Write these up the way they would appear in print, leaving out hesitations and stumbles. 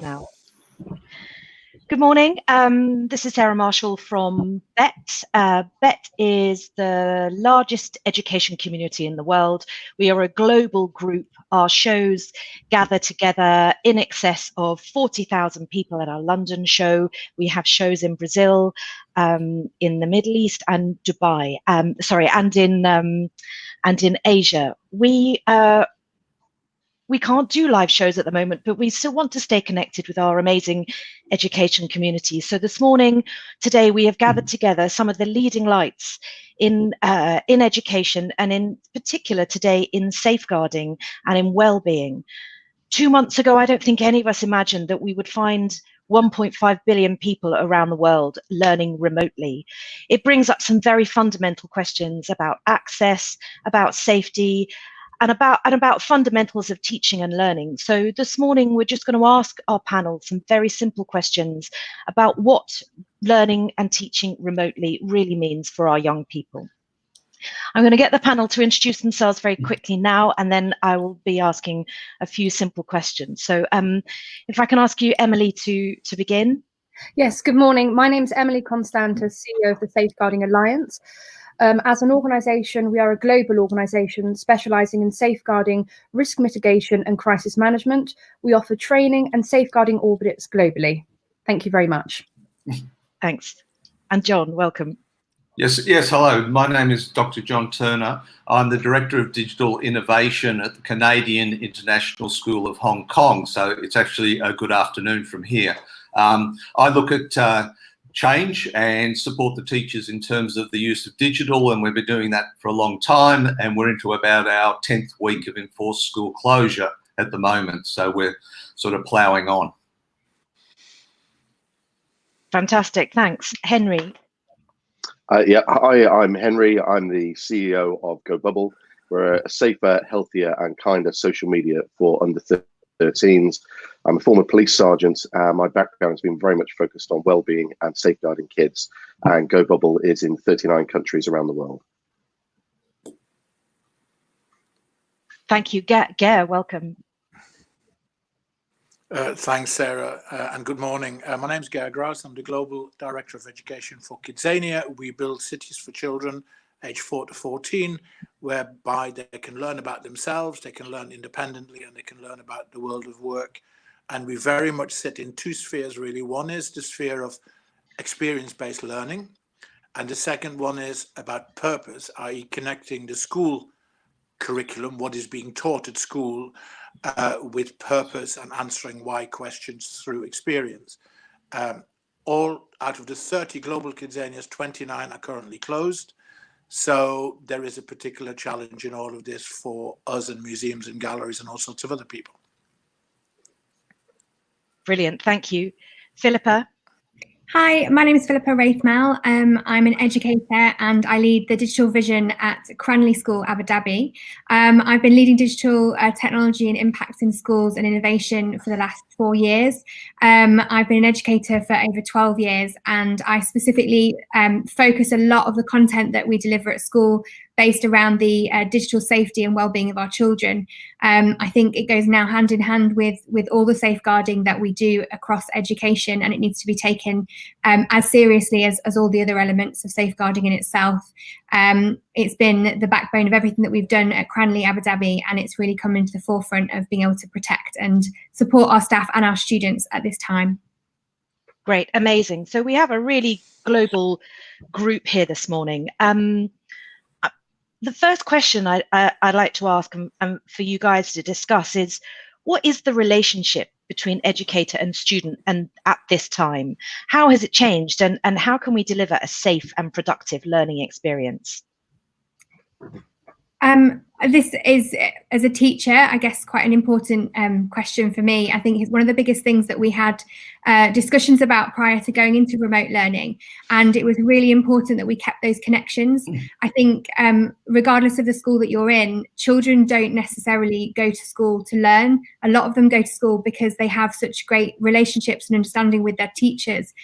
Now. Good morning. This is Sarah Marshall from Bett. Bett is the largest education community in the world. We are a global group. Our shows gather together in excess of 40,000 people at our London show. We have shows in Brazil, in the Middle East, and Dubai. And in Asia. We can't do live shows at the moment, but we still want to stay connected with our amazing education community. So today, we have gathered together some of the leading lights in education, and in particular today in safeguarding and in well-being. 2 months ago, I don't think any of us imagined that we would find 1.5 billion people around the world learning remotely. It brings up some very fundamental questions about access, about safety, and about fundamentals of teaching and learning. So this morning, we're just going to ask our panel some very simple questions about what learning and teaching remotely really means for our young people. I'm going to get the panel to introduce themselves very quickly now, and then I will be asking a few simple questions. So if I can ask you, Emily, to begin. Yes, good morning. My name is Emily Konstantas, CEO of the Safeguarding Alliance. As an organisation, we are a global organisation specialising in safeguarding, risk mitigation and crisis management. We offer training and safeguarding audits globally. Thank you very much. Thanks. And John, welcome. Yes, hello. My name is Dr. John Turner. I'm the Director of Digital Innovation at the Canadian International School of Hong Kong. So it's actually a good afternoon from here. I look at change and support the teachers in terms of the use of digital, and we've been doing that for a long time, and we're into about our 10th week of enforced school closure at the moment, so we're sort of ploughing on. Fantastic, thanks. Henry. Hi, I'm Henry. I'm the CEO of GoBubble. We're a safer, healthier and kinder social media for under 13s. I'm a former police sergeant. My background has been very much focused on well-being and safeguarding kids, and GoBubble is in 39 countries around the world. Thank you. Ger, welcome. Thanks, Sarah, and good morning. My name is Graus. I'm the Global Director of Education for KidZania. We build cities for children aged 4 to 14, whereby they can learn about themselves, they can learn independently, and they can learn about the world of work. And we very much sit in two spheres, really. One is the sphere of experience-based learning, and the second one is about purpose, i.e. connecting the school curriculum, what is being taught at school, with purpose and answering why questions through experience. All out of the 30 global KidZanias, 29 are currently closed. So there is a particular challenge in all of this for us and museums and galleries and all sorts of other people. Brilliant, thank you. Philippa. Hi, my name is Philippa Wraithwell. I'm an educator and I lead the digital vision at Cranleigh School, Abu Dhabi. I've been leading digital technology and impact in schools and innovation for the last 4 years. I've been an educator for over 12 years, and I specifically focus a lot of the content that we deliver at school based around the digital safety and well-being of our children. I think it goes now hand in hand with all the safeguarding that we do across education, and it needs to be taken as seriously as all the other elements of safeguarding in itself. It's been the backbone of everything that we've done at Cranleigh, Abu Dhabi, and it's really come into the forefront of being able to protect and support our staff and our students at this time. Great, amazing. So we have a really global group here this morning. The first question I'd like to ask and for you guys to discuss is, what is the relationship between educator and student and at this time? How has it changed, and how can we deliver a safe and productive learning experience? This is, as a teacher, I guess quite an important question for me. I think it's one of the biggest things that we had discussions about prior to going into remote learning, and it was really important that we kept those connections. I think regardless of the school that you're in, children don't necessarily go to school to learn. A lot of them go to school because they have such great relationships and understanding with their teachers.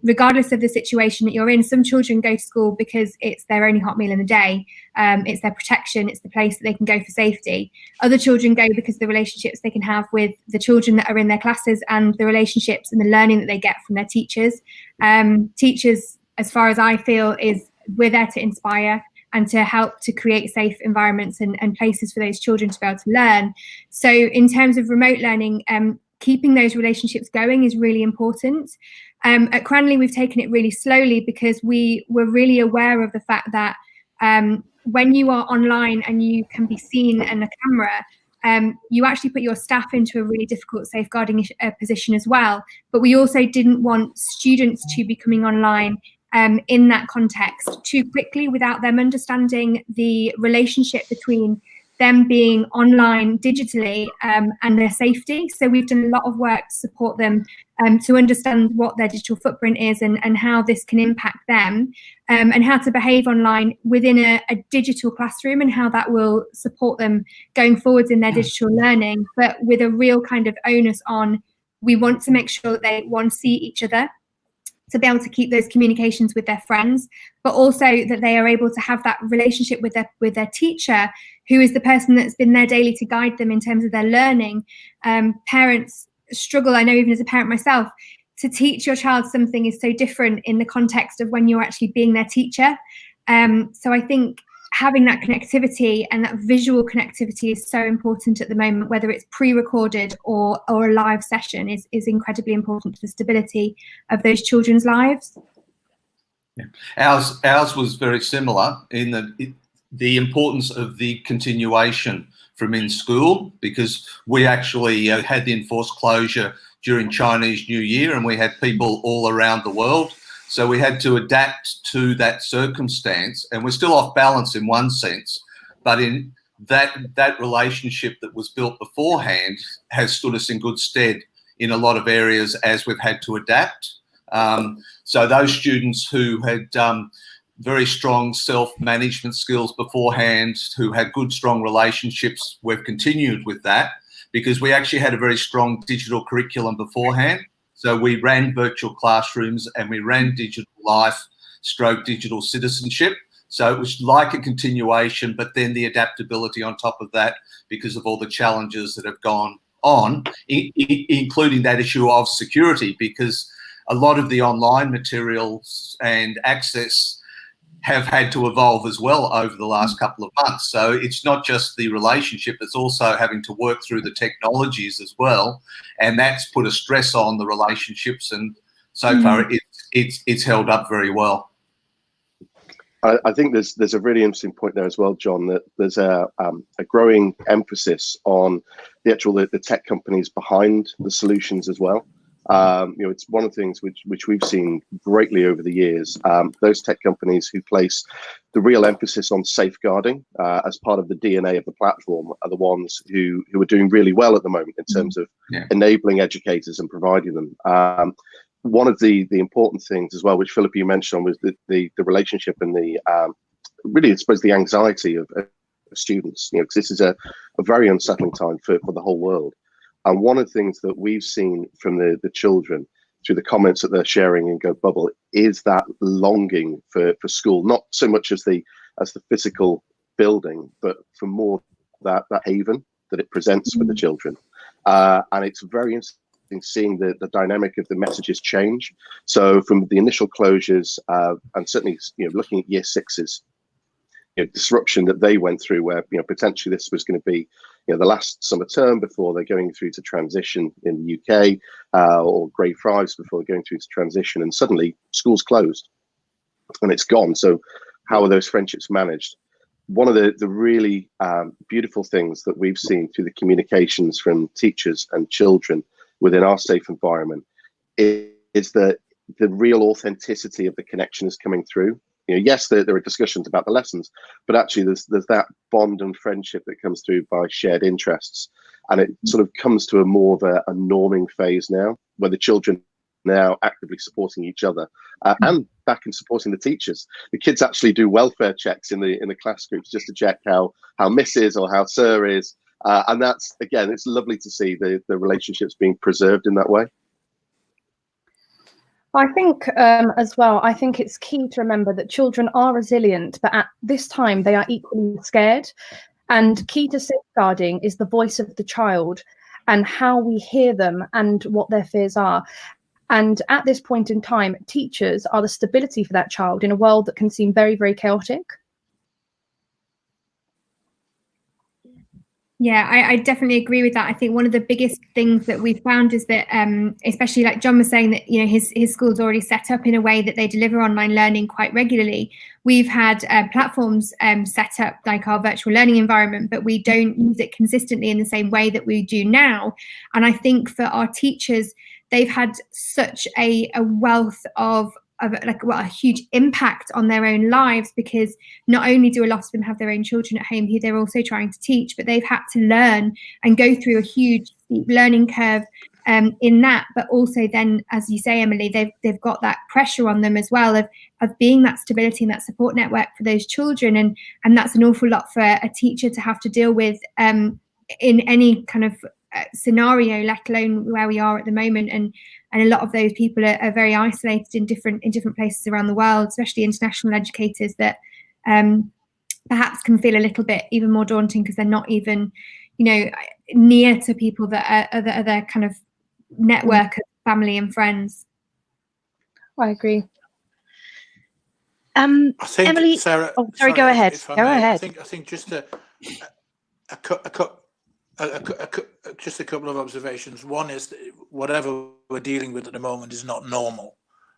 Regardless of the situation that you're in, some children go to school because it's their only hot meal in the day. It's their protection, it's the place place that they can go for safety. Other children go because of the relationships they can have with the children that are in their classes and the relationships and the learning that they get from their teachers. Teachers, as far as I feel, we're there to inspire and to help to create safe environments and places for those children to be able to learn. So in terms of remote learning, keeping those relationships going is really important. At Cranleigh, we've taken it really slowly because we were really aware of the fact that when you are online and you can be seen in a camera, you actually put your staff into a really difficult safeguarding position as well. But we also didn't want students to be coming online in that context too quickly without them understanding the relationship between them being online digitally and their safety. So we've done a lot of work to support them to understand what their digital footprint is and how this can impact them and how to behave online within a digital classroom and how that will support them going forwards in their digital learning, but with a real kind of onus on, we want to make sure that they, one, see each other, to be able to keep those communications with their friends, but also that they are able to have that relationship with their teacher, who is the person that's been there daily to guide them in terms of their learning. Parents struggle, I know even as a parent myself, to teach your child something is so different in the context of when you're actually being their teacher. So I think having that connectivity and that visual connectivity is so important at the moment, whether it's pre-recorded or a live session is incredibly important to the stability of those children's lives. Yeah. Ours was very similar in the importance of the continuation from in school, because we actually had the enforced closure during Chinese New Year and we had people all around the world. So we had to adapt to that circumstance, and we're still off balance in one sense, but in that relationship that was built beforehand has stood us in good stead in a lot of areas as we've had to adapt. So those students who had very strong self-management skills beforehand, who had good, strong relationships, we've continued with that because we actually had a very strong digital curriculum beforehand. So we ran virtual classrooms and we ran digital life / digital citizenship. So it was like a continuation, but then the adaptability on top of that because of all the challenges that have gone on, including that issue of security, because a lot of the online materials and access have had to evolve as well over the last couple of months. So it's not just the relationship, it's also having to work through the technologies as well. And that's put a stress on the relationships. And so far it's held up very well. I think there's a really interesting point there as well, John, that there's a growing emphasis on the tech companies behind the solutions as well. It's one of the things which we've seen greatly over the years. Those tech companies who place the real emphasis on safeguarding as part of the DNA of the platform are the ones who are doing really well at the moment in terms of enabling educators and providing them. One of the important things as well, which Philippa you mentioned, was the relationship and the really, I suppose, the anxiety of students. Because this is a very unsettling time for the whole world. And one of the things that we've seen from the children through the comments that they're sharing in GoBubble is that longing for school, not so much as the physical building, but for more that haven that it presents for the children. And it's very interesting seeing the dynamic of the messages change. So from the initial closures and certainly looking at year sixes, disruption that they went through, where potentially this was going to be the last summer term before they're going through to transition in the UK, or grade 5s before they're going through to transition, and suddenly schools closed and it's gone. So how are those friendships managed? One of the really beautiful things that we've seen through the communications from teachers and children within our safe environment is that the real authenticity of the connection is coming through. Yes, there are discussions about the lessons, but actually there's that bond and friendship that comes through by shared interests. And it sort of comes to a more of a norming phase now, where the children now actively supporting each other and back in supporting the teachers. The kids actually do welfare checks in the class groups just to check how Mrs. or how Sir is. And that's, again, it's lovely to see the relationships being preserved in that way. I think as well, I think it's key to remember that children are resilient, but at this time they are equally scared. And key to safeguarding is the voice of the child and how we hear them and what their fears are. And at this point in time, teachers are the stability for that child in a world that can seem very, very chaotic. Yeah, I definitely agree with that. I think one of the biggest things that we've found is that, especially like John was saying, that, you know, his school's already set up in a way that they deliver online learning quite regularly. We've had platforms set up like our virtual learning environment, but we don't use it consistently in the same way that we do now. And I think for our teachers, they've had such a wealth of a huge impact on their own lives, because not only do a lot of them have their own children at home who they're also trying to teach, but they've had to learn and go through a huge steep learning curve in that. But also then, as you say, Emily, they've got that pressure on them as well of being that stability and that support network for those children, and that's an awful lot for a teacher to have to deal with in any kind of scenario, let alone where we are at the moment. And a lot of those people are very isolated in different places around the world, especially international educators, that perhaps can feel a little bit even more daunting because they're not even, you know, near to people that are their kind of network of family and friends. I agree. I think, Emily, Sarah, sorry, go ahead. Go ahead. I think just just a couple of observations. One is that whatever we're dealing with at the moment is not normal,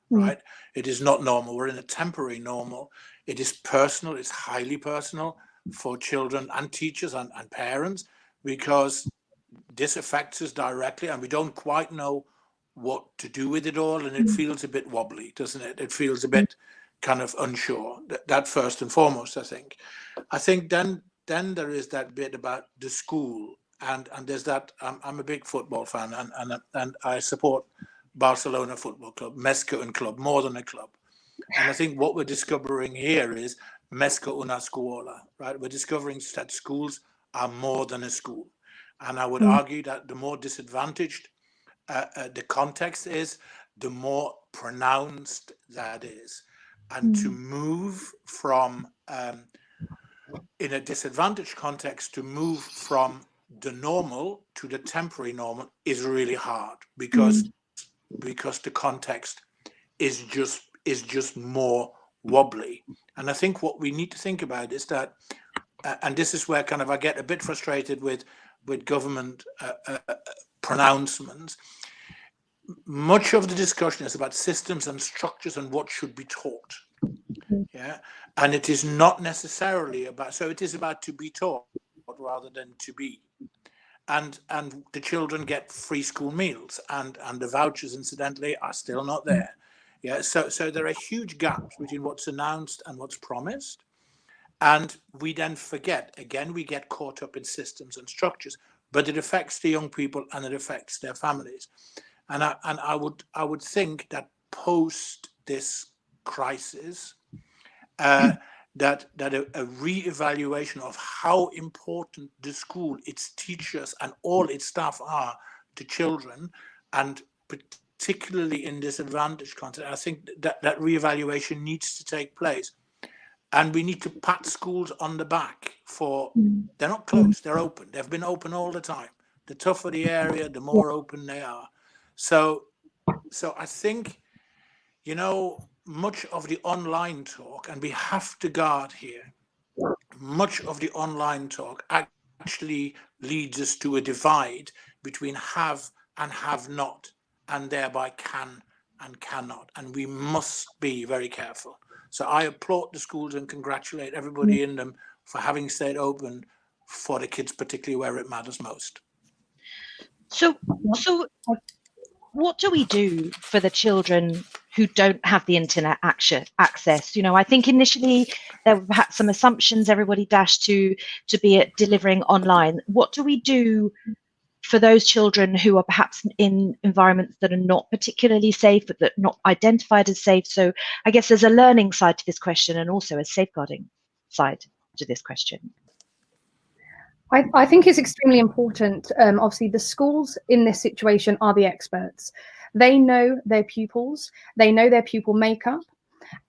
right? It is not normal. We're in a temporary normal. It is personal. It's highly personal for children and teachers and parents, because this affects us directly and we don't quite know what to do with it all. And it feels a bit wobbly, doesn't it? It feels a bit kind of unsure. That first and foremost, I think. I think then there is that bit about the school. And there's that. I'm a big football fan, and I support Barcelona Football Club, més que un club, more than a club. And I think what we're discovering here is més que una scuola, right? We're discovering that schools are more than a school. And I would argue that the more disadvantaged the context is, the more pronounced that is. And to move from, in a disadvantaged context, to move from the normal to the temporary normal is really hard, because the context is just more wobbly. And I think what we need to think about is that, and this is where kind of I get a bit frustrated with government pronouncements. Much of the discussion is about systems and structures and what should be taught. Yeah, and it is not necessarily about. So it is about to be taught rather than to be. And the children get free school meals, and the vouchers, incidentally, are still not there. Yeah, so there are huge gaps between what's announced and what's promised, and we then forget. Again, we get caught up in systems and structures, but it affects the young people and it affects their families. And I would think that post this crisis, that a re-evaluation of how important the school, its teachers and all its staff are to children, and particularly in disadvantaged context, I think that re-evaluation needs to take place. And we need to pat schools on the back for, they're not closed, they're open. They've been open all the time. The tougher the area, the more open they are. So I think, you know, much of the online talk, and we have to guard here, much of the online talk actually leads us to a divide between have and have not, and thereby can and cannot. And we must be very careful. So I applaud the schools and congratulate everybody in them for having stayed open for the kids, particularly where it matters most. So what do we do for the children who don't have the internet access? You know, I think initially there were perhaps some assumptions, everybody dashed to be at delivering online. What do we do for those children who are perhaps in environments that are not particularly safe, but that are not identified as safe? So I guess there's a learning side to this question and also a safeguarding side to this question. I think it's extremely important. Obviously, the schools in this situation are the experts. They know their pupils. They know their pupil makeup.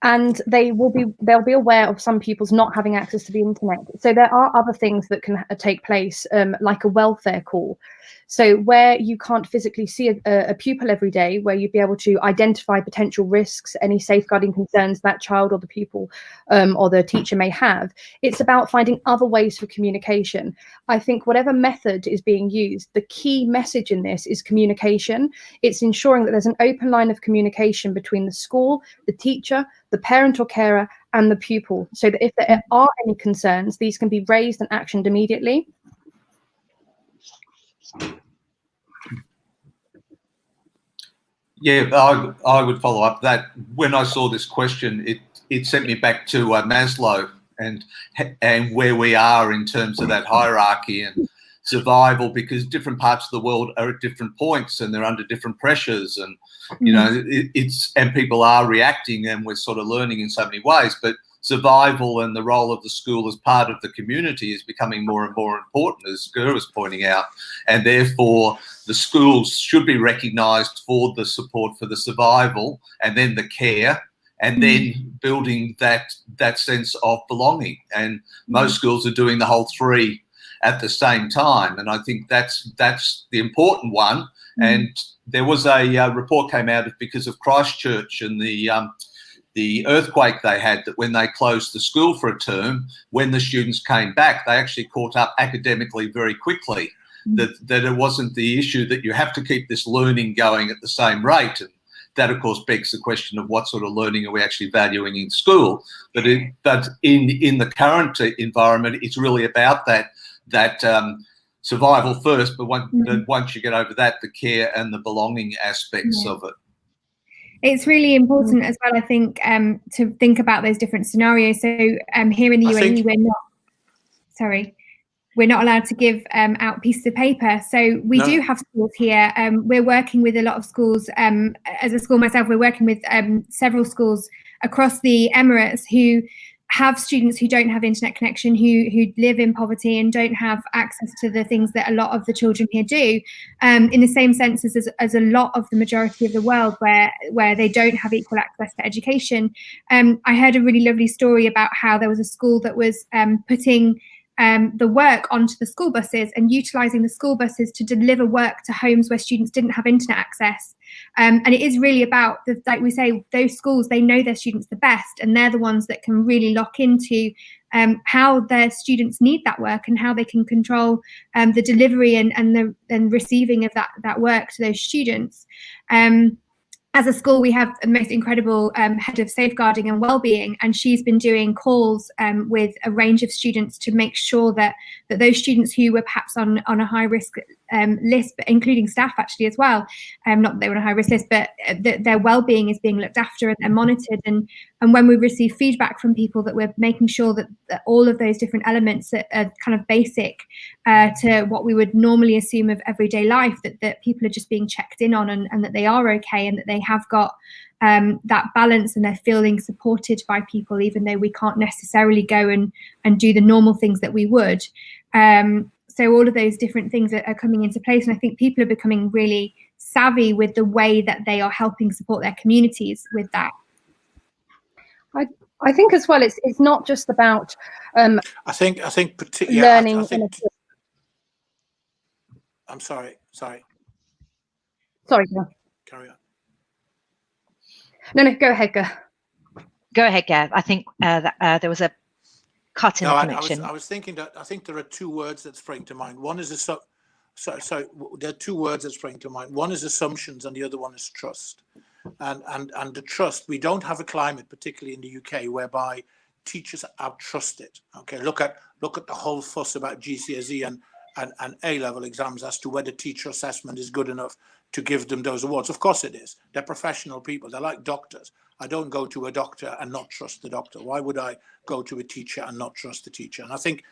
and they'll be aware of some pupils not having access to the internet. So there are other things that can take place, like a welfare call. So where you can't physically see a pupil every day, where you'd be able to identify potential risks, any safeguarding concerns that child or the pupil or the teacher may have, it's about finding other ways for communication. I think whatever method is being used, the key message in this is communication. It's ensuring that there's an open line of communication between the school, the teacher, the parent or carer, and the pupil, so that if there are any concerns, these can be raised and actioned immediately. Yeah, I would follow up that. When I saw this question, it sent me back to Maslow and where we are in terms of that hierarchy and survival, because different parts of the world are at different points and they're under different pressures, and you know, and people are reacting, and we're sort of learning in so many ways. But survival and the role of the school as part of the community is becoming more and more important, as Gur was pointing out, and therefore the schools should be recognised for the support for the survival, and then the care, and then building that sense of belonging. And most schools are doing the whole three at the same time, and I think that's the important one. And there was a report came out because of Christchurch and the earthquake they had, that when they closed the school for a term, when the students came back, they actually caught up academically very quickly. That it wasn't the issue that you have to keep this learning going at the same rate. And that, of course, begs the question of what sort of learning are we actually valuing in school. But in the current environment, it's really about that survival first. But once you get over that, the care and the belonging aspects of it. It's really important as well, I think, to think about those different scenarios. So here in the UAE, we're not allowed to give out pieces of paper. So we do have schools here. We're working with a lot of schools. As a school myself, we're working with several schools across the Emirates who have students who don't have internet connection, who live in poverty and don't have access to the things that a lot of the children here do, in the same sense as a lot of the majority of the world where they don't have equal access to education. I heard a really lovely story about how there was a school that was putting the work onto the school buses and utilising the school buses to deliver work to homes where students didn't have internet access. And it is really about, like we say, those schools, they know their students the best, and they're the ones that can really lock into how their students need that work and how they can control the delivery and the receiving of that work to those students. As a school, we have the most incredible head of safeguarding and wellbeing, and she's been doing calls with a range of students to make sure that those students who were perhaps on a high risk list, but including staff actually as well, not that they were on a high risk list, but their wellbeing is being looked after and monitored. And when we receive feedback from people, that we're making sure that all of those different elements are kind of basic to what we would normally assume of everyday life, that people are just being checked in on, and that they are okay, and that they have got that balance, and they're feeling supported by people, even though we can't necessarily go and do the normal things that we would. So all of those different things are coming into place, and I think people are becoming really savvy with the way that they are helping support their communities with that. I think as well, it's not just about learning. I'm sorry. Sorry. Carry on. No, go ahead, Gav. Go ahead, Gav. I think that there was a cut in the connection. I was thinking that I think there are two words that spring to mind. One is there are two words that spring to mind. One is assumptions, and the other one is trust. And the trust, we don't have a climate, particularly in the UK, whereby teachers are trusted. Okay, look at the whole fuss about GCSE and A-level exams as to whether teacher assessment is good enough to give them those awards. Of course it is. They're professional people. They're like doctors. I don't go to a doctor and not trust the doctor. Why would I go to a teacher and not trust the teacher? And I think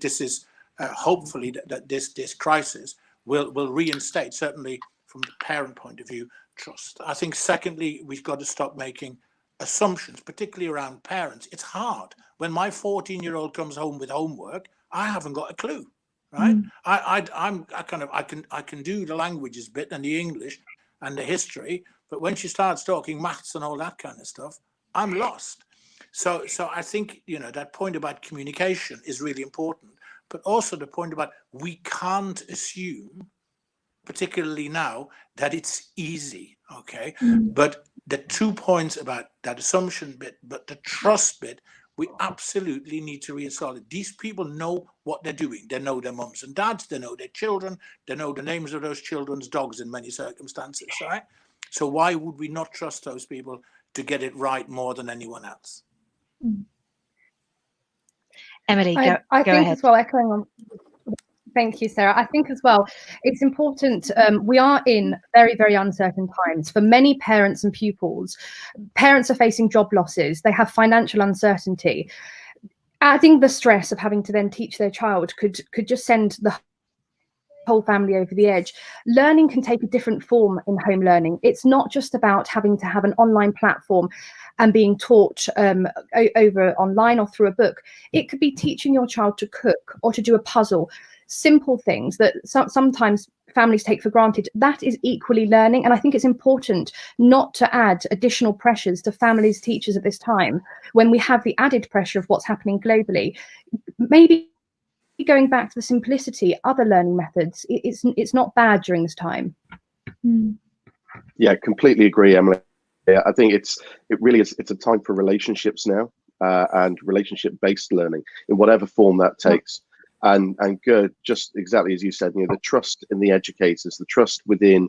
this is hopefully that this crisis will reinstate, certainly from the parent point of view, trust. I think secondly, we've got to stop making assumptions, particularly around parents. It's hard. When my 14-year-old comes home with homework, I haven't got a clue. Right? I can do the languages bit and the English and the history, but when she starts talking maths and all that kind of stuff, I'm lost. So I think, you know, that point about communication is really important, but also the point about we can't assume, particularly now, that it's easy, okay? But the 2 points about that assumption bit, but the trust bit, we absolutely need to reinstall it. These people know what they're doing. They know their mums and dads, they know their children, they know the names of those children's dogs in many circumstances, all right? So why would we not trust those people to get it right more than anyone else? Emily, I go think ahead. as well, echoing on. Thank you, Sarah. I think as well, it's important. We are in very, very uncertain times. For many parents and pupils, parents are facing job losses. They have financial uncertainty. Adding the stress of having to then teach their child could just send the whole family over the edge. Learning can take a different form in home learning. It's not just about having to have an online platform and being taught over online or through a book. It could be teaching your child to cook or to do a puzzle. Simple things that sometimes families take for granted. That is equally learning. And I think it's important not to add additional pressures to families, teachers at this time, when we have the added pressure of what's happening globally. Maybe going back to the simplicity, other learning methods, it's not bad during this time. Yeah, completely agree, Emily. Yeah, I think it's a time for relationships now, and relationship-based learning in whatever form that takes. And good, just exactly as you said, you know, the trust in the educators, the trust within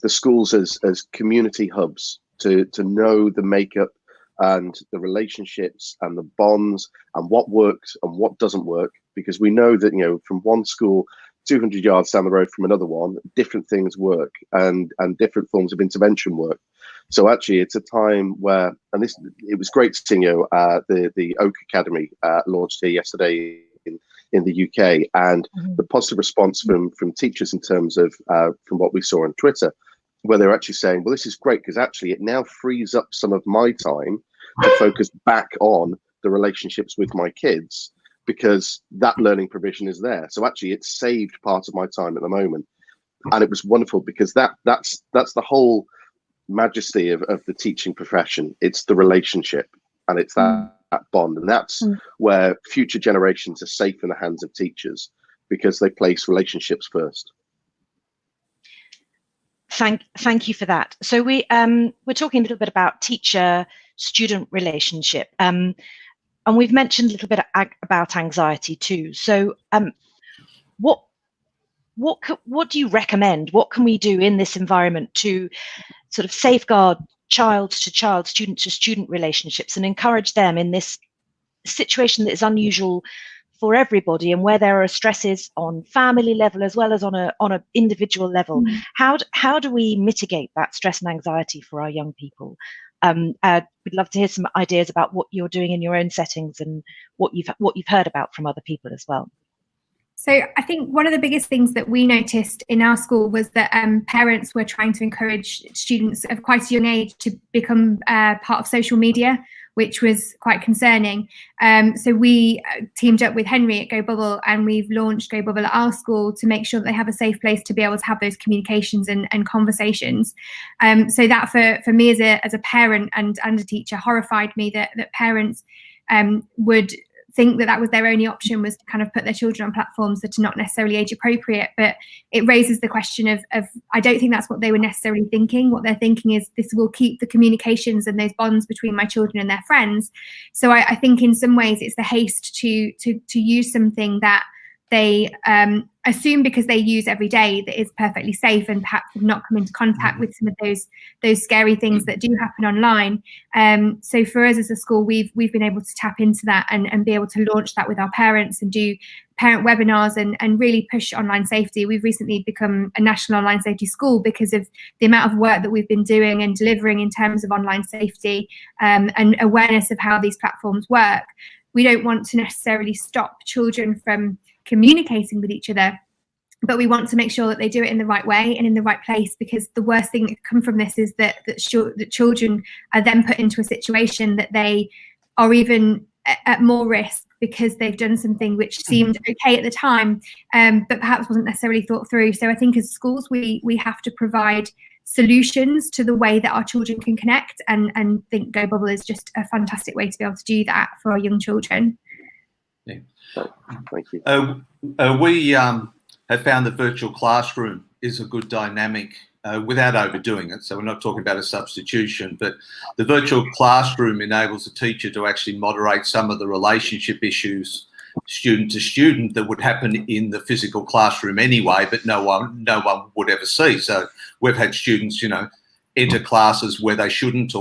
the schools as community hubs to know the makeup and the relationships and the bonds and what works and what doesn't work, because we know that, you know, from one school 200 yards down the road from another one, different things work and different forms of intervention work. So actually, it's a time where, and it was great seeing, you know, the Oak Academy launched here yesterday in the UK, and the positive response from teachers in terms of from what we saw on Twitter, where they're actually saying, well, this is great because actually it now frees up some of my time to focus back on the relationships with my kids, because that learning provision is there. So actually it's saved part of my time at the moment. And it was wonderful because that's the whole majesty of the teaching profession. It's the relationship, and it's that bond, and that's where future generations are safe in the hands of teachers, because they place relationships first. Thank you for that. So we're talking a little bit about teacher-student relationship, and we've mentioned a little bit about anxiety too. So what do you recommend? What can we do in this environment to sort of safeguard child-to-child, student-to-student relationships and encourage them in this situation that is unusual for everybody, and where there are stresses on family level as well as on a individual level? How do we mitigate that stress and anxiety for our young people? We'd love to hear some ideas about what you're doing in your own settings and what you've heard about from other people as well. So I think one of the biggest things that we noticed in our school was that parents were trying to encourage students of quite a young age to become part of social media, which was quite concerning. So we teamed up with Henry at GoBubble, and we've launched GoBubble at our school to make sure that they have a safe place to be able to have those communications and conversations. So that for me as a parent and a teacher horrified me that parents would think that was their only option, was to kind of put their children on platforms that are not necessarily age appropriate. But it raises the question of I don't think that's what they were necessarily thinking. What they're thinking is, this will keep the communications and those bonds between my children and their friends. So I think in some ways it's the haste to use something that they assume, because they use every day, that is perfectly safe, and perhaps have not come into contact with some of those scary things that do happen online. So for us as a school, we've been able to tap into that and be able to launch that with our parents and do parent webinars and really push online safety. We've recently become a national online safety school because of the amount of work that we've been doing and delivering in terms of online safety and awareness of how these platforms work. We don't want to necessarily stop children from communicating with each other, but we want to make sure that they do it in the right way and in the right place, because the worst thing that can come from this is that children are then put into a situation that they are even at more risk because they've done something which seemed okay at the time, but perhaps wasn't necessarily thought through. So I think as schools, we have to provide solutions to the way that our children can connect, and think GoBubble is just a fantastic way to be able to do that for our young children. Yeah. Thank you. We have found the virtual classroom is a good dynamic without overdoing it. So we're not talking about a substitution, but the virtual classroom enables the teacher to actually moderate some of the relationship issues student to student that would happen in the physical classroom anyway, but no one would ever see. So we've had students, enter classes where they shouldn't,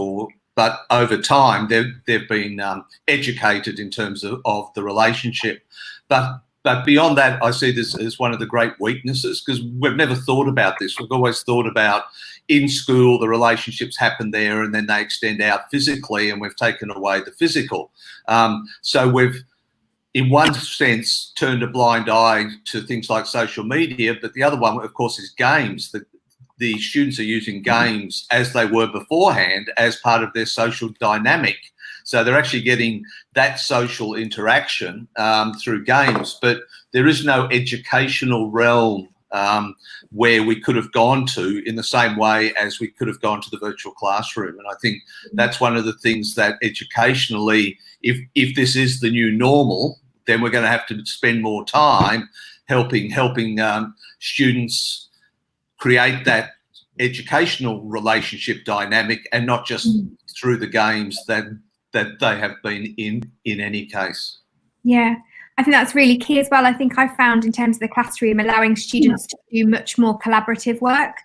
but over time they've been educated in terms of the relationship. But beyond that, I see this as one of the great weaknesses, because we've never thought about this. We've always thought about in school, the relationships happen there and then they extend out physically, and we've taken away the physical. So we've, in one sense, turned a blind eye to things like social media, but the other one, of course, is games. The students are using games as they were beforehand as part of their social dynamic. So they're actually getting that social interaction through games, but there is no educational realm where we could have gone to in the same way as we could have gone to the virtual classroom. And I think that's one of the things that educationally, if this is the new normal, then we're going to have to spend more time helping students create that educational relationship dynamic, and not just through the games that they have been in any case. Yeah, I think that's really key as well. I think I've found in terms of the classroom, allowing students to do much more collaborative work.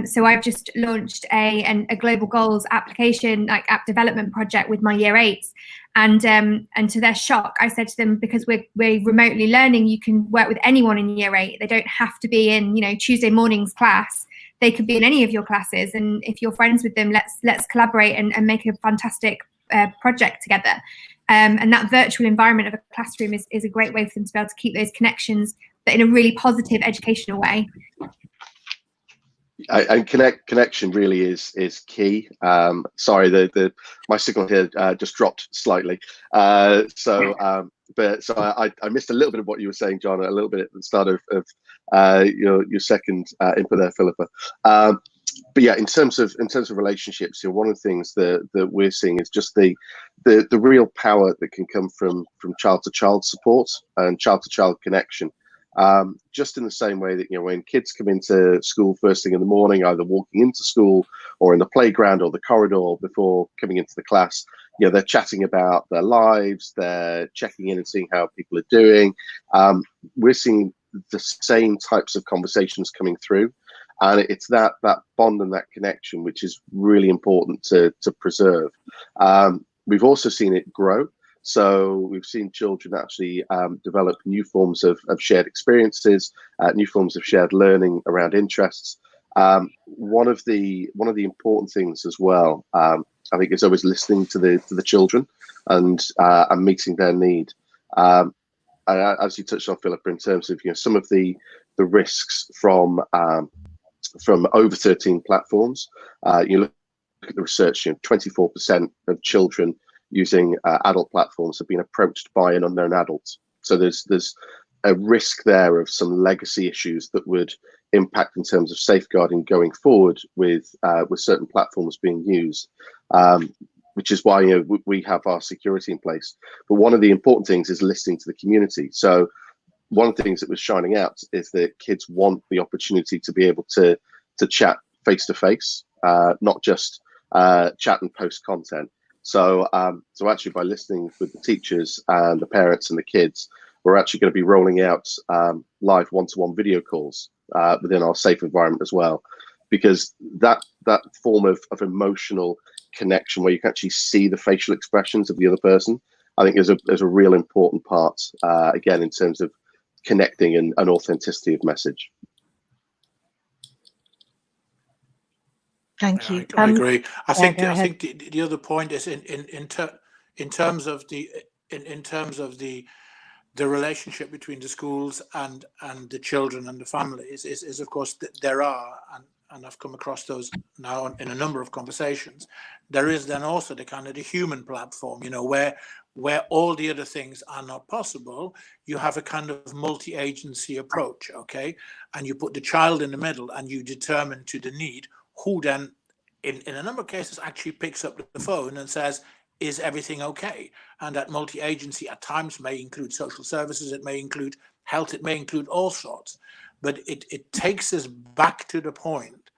So I've just launched a global goals application, like app development project with my year 8s. And to their shock, I said to them, because we're remotely learning, you can work with anyone in year 8. They don't have to be in, Tuesday morning's class. They could be in any of your classes. And if you're friends with them, let's collaborate and make a fantastic project together. And that virtual environment of a classroom is a great way for them to be able to keep those connections, but in a really positive educational way. And connection really is key. Sorry, my signal here just dropped slightly. So I missed a little bit of what you were saying, John, a little bit at the start of your second input there, Philippa. But yeah, in terms of relationships, one of the things that we're seeing is just the real power that can come from child to child support and child to child connection. Just in the same way that when kids come into school first thing in the morning, either walking into school or in the playground or the corridor before coming into the class, they're chatting about their lives, they're checking in and seeing how people are doing. We're seeing the same types of conversations coming through. And it's that bond and that connection which is really important to preserve. We've also seen it grow. So we've seen children actually develop new forms of shared experiences, new forms of shared learning around interests. One of the important things as well, I think, is always listening to the children and meeting their need. As you touched on, Philippa, in terms of some of the risks from over 13 platforms. You look at the research, 24% of children using adult platforms have been approached by an unknown adult. So there's a risk there of some legacy issues that would impact in terms of safeguarding going forward with certain platforms being used, which is why we have our security in place. But one of the important things is listening to the community. So one of the things that was shining out is that kids want the opportunity to be able to chat face to face, not just chat and post content. So actually, by listening with the teachers and the parents and the kids, we're actually going to be rolling out live one-to-one video calls within our safe environment as well, because that form of emotional connection where you can actually see the facial expressions of the other person, I think is a real important part, again, in terms of connecting and authenticity of message. Thank you. I agree. I think the other point is in terms of the relationship between the schools and the children and the families is of course there are, and I've come across those now in a number of conversations. There is then also the kind of the human platform, where all the other things are not possible. You have a kind of multi-agency approach, okay? And you put the child in the middle and you determine to the need who then, in a number of cases, actually picks up the phone and says, is everything okay? And that multi-agency at times may include social services, it may include health, it may include all sorts. But it takes us back to the point,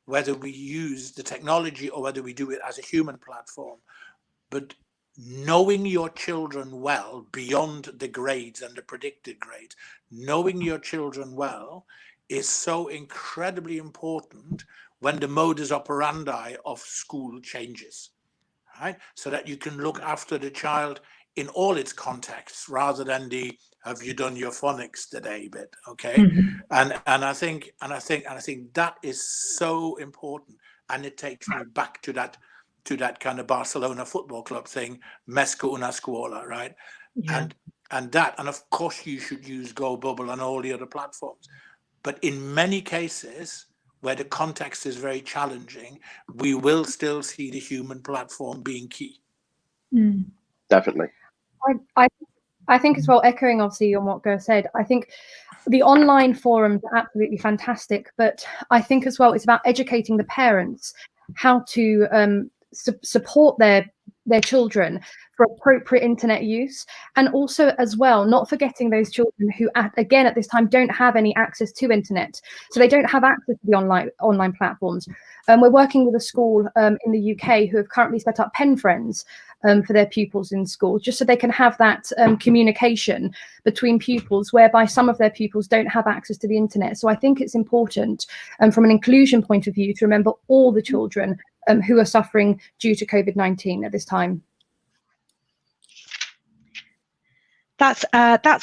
whether we use the technology or whether we do it as a human platform. But knowing your children well beyond the grades and the predicted grades, knowing your children well is so incredibly important when the modus operandi of school changes, right? So that you can look after the child in all its contexts rather than the "have you done your phonics today" bit, okay? And I think that is so important, and it takes me back to that kind of Barcelona football club thing, Mesco una scuola, right? Yeah. And of course you should use GoBubble and all the other platforms, but in many cases where the context is very challenging, we will still see the human platform being key. Definitely. I think as well, echoing obviously on what Ger said, I think the online forums are absolutely fantastic, but I think as well it's about educating the parents how to support their children for appropriate internet use, and also as well not forgetting those children who at this time don't have any access to internet, so they don't have access to the online platforms. We're working with a school in the UK who have currently set up Penfriends for their pupils in school, just so they can have that communication between pupils, whereby some of their pupils don't have access to the internet. So I think it's important from an inclusion point of view to remember all the children who are suffering due to COVID-19 at this time. That's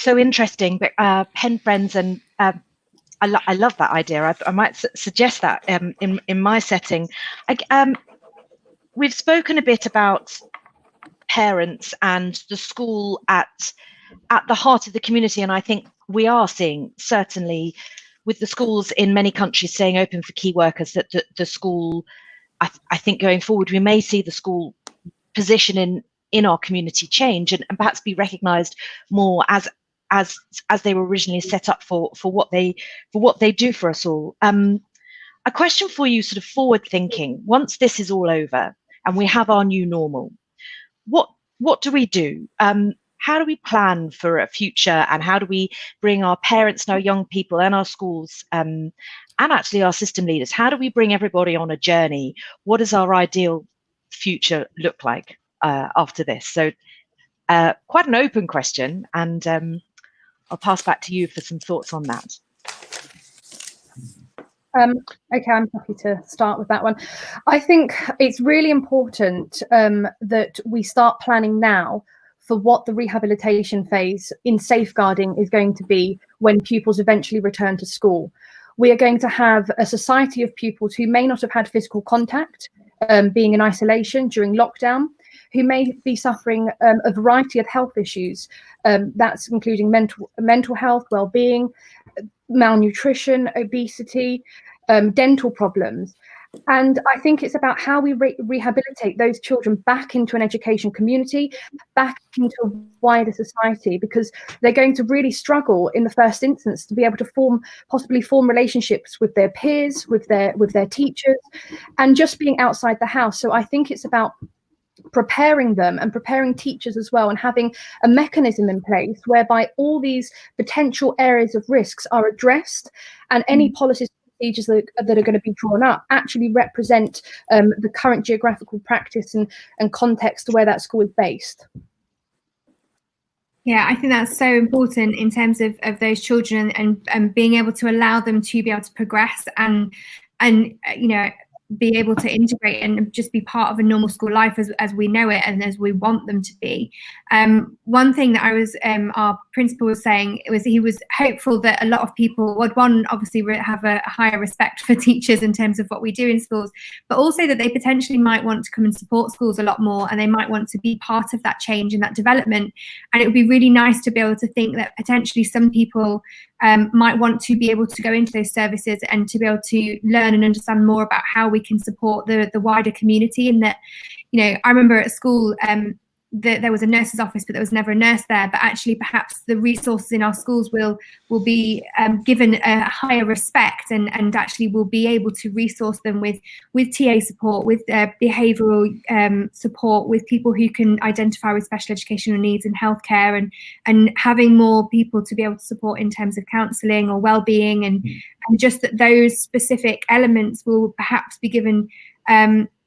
so interesting. But Penfriends, and I love that idea. I might suggest that in my setting. We've spoken a bit about parents and the school at the heart of the community, and I think we are seeing, certainly with the schools in many countries staying open for key workers, that the school, I think going forward, we may see the school position in our community change and perhaps be recognised more as they were originally set up for what they do for us all. A question for you, sort of forward thinking, once this is all over and we have our new normal, what do we do? How do we plan for a future, and how do we bring our parents and our young people and our schools and actually our system leaders, how do we bring everybody on a journey? What does our ideal future look like after this? So quite an open question, and I'll pass back to you for some thoughts on that. Okay, I'm happy to start with that one. I think it's really important that we start planning now for what the rehabilitation phase in safeguarding is going to be when pupils eventually return to school. We are going to have a society of pupils who may not have had physical contact, being in isolation during lockdown, who may be suffering a variety of health issues. That's including mental health, well-being, malnutrition, obesity, dental problems. And I think it's about how we rehabilitate those children back into an education community, back into a wider society, because they're going to really struggle in the first instance to be able to possibly form relationships with their peers, with their teachers, and just being outside the house. So I think it's about preparing them and preparing teachers as well, and having a mechanism in place whereby all these potential areas of risks are addressed, and any policies procedures that are going to be drawn up actually represent the current geographical practice and context where that school is based. Yeah, I think that's so important in terms of those children and being able to allow them to be able to progress and you know, be able to integrate and just be part of a normal school life as we know it and as we want them to be. One thing that I was, our principal was saying, he was hopeful that a lot of people would, one, obviously have a higher respect for teachers in terms of what we do in schools, but also that they potentially might want to come and support schools a lot more, and they might want to be part of that change and that development. And it would be really nice to be able to think that potentially some people might want to be able to go into those services and to be able to learn and understand more about how we can support the wider community. And that, you know, I remember at school, there was a nurse's office, but there was never a nurse there. But actually, perhaps the resources in our schools will be given a higher respect, and actually will be able to resource them with TA support, with behavioural support, with people who can identify with special educational needs in healthcare, and having more people to be able to support in terms of counselling or well-being, and just that those specific elements will perhaps be given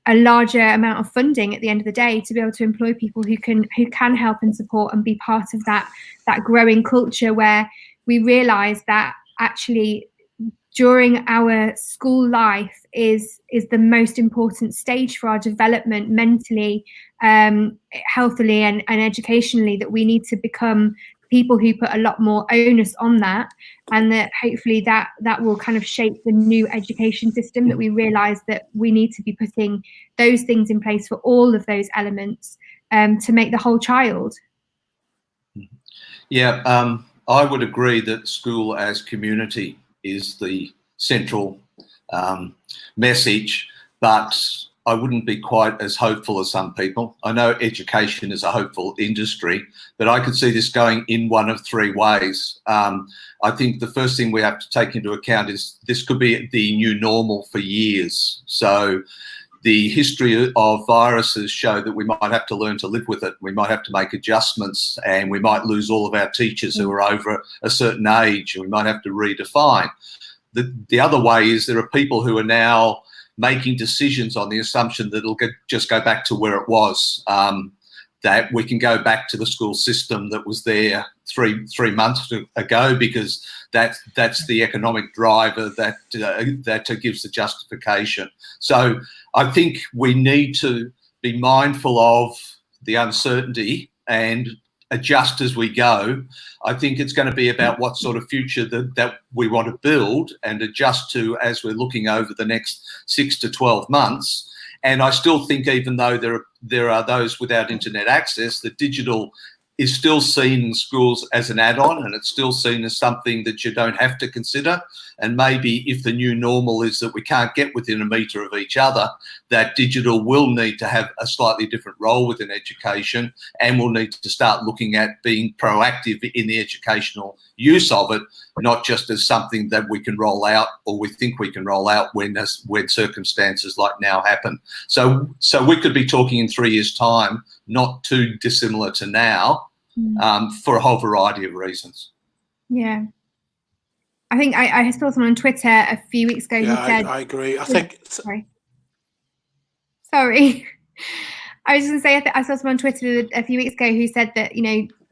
a larger amount of funding at the end of the day to be able to employ people who can help and support and be part of that growing culture, where we realise that actually during our school life is the most important stage for our development mentally, healthily and educationally, that we need to become people who put a lot more onus on that, and that hopefully that will kind of shape the new education system, that we realise that we need to be putting those things in place for all of those elements to make the whole child. Yeah, I would agree that school as community is the central message, but I wouldn't be quite as hopeful as some people. I know education is a hopeful industry, but I could see this going in one of three ways. I think the first thing we have to take into account is this could be the new normal for years. So the history of viruses show that we might have to learn to live with it. We might have to make adjustments, and we might lose all of our teachers who are over a certain age, and we might have to redefine. The other way is there are people who are now making decisions on the assumption that it'll just go back to where it was, that we can go back to the school system that was there three months ago, because that's the economic driver that gives the justification. So I think we need to be mindful of the uncertainty and adjust as we go. I think it's going to be about what sort of future that we want to build and adjust to as we're looking over the next 6 to 12 months. And I still think, even though there are those without internet access, that digital is still seen in schools as an add-on, and it's still seen as something that you don't have to consider. And maybe if the new normal is that we can't get within a metre of each other, that digital will need to have a slightly different role within education, and we'll need to start looking at being proactive in the educational use of it, not just as something that we can roll out, or we think we can roll out when circumstances like now happen. So we could be talking in 3 years' time, not too dissimilar to now, for a whole variety of reasons. Yeah. I think I saw someone on Twitter a few weeks ago who said... I agree. I think... Sorry. I was going to say, I saw someone on Twitter a few weeks ago who said that,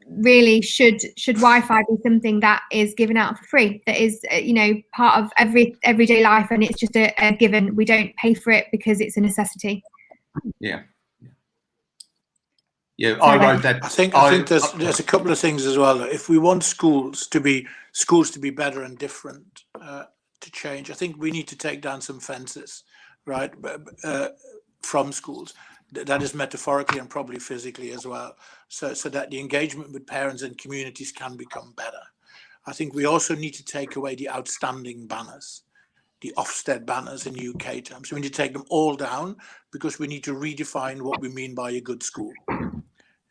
really should Wi-Fi be something that is given out for free, that is, part of everyday life, and it's just a given. We don't pay for it because it's a necessity. Yeah. Yeah, I wrote that. I think there's a couple of things as well. If we want schools to be better and different, to change, I think we need to take down some fences, right, from schools. That is metaphorically and probably physically as well, so that the engagement with parents and communities can become better. I think we also need to take away the outstanding banners, the Ofsted banners in UK terms. We need to take them all down, because we need to redefine what we mean by a good school.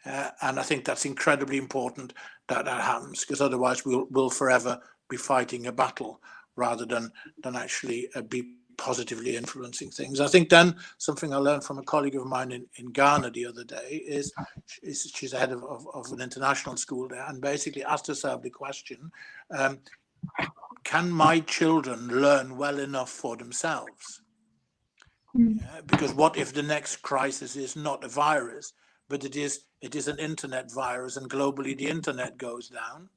And I think that's incredibly important that happens, because otherwise we'll forever be fighting a battle rather than actually be positively influencing things. I think then something I learned from a colleague of mine in Ghana the other day is she's head of an international school there, and basically asked herself the question, can my children learn well enough for themselves? Because what if the next crisis is not a virus, but it is an internet virus, and globally the internet goes down?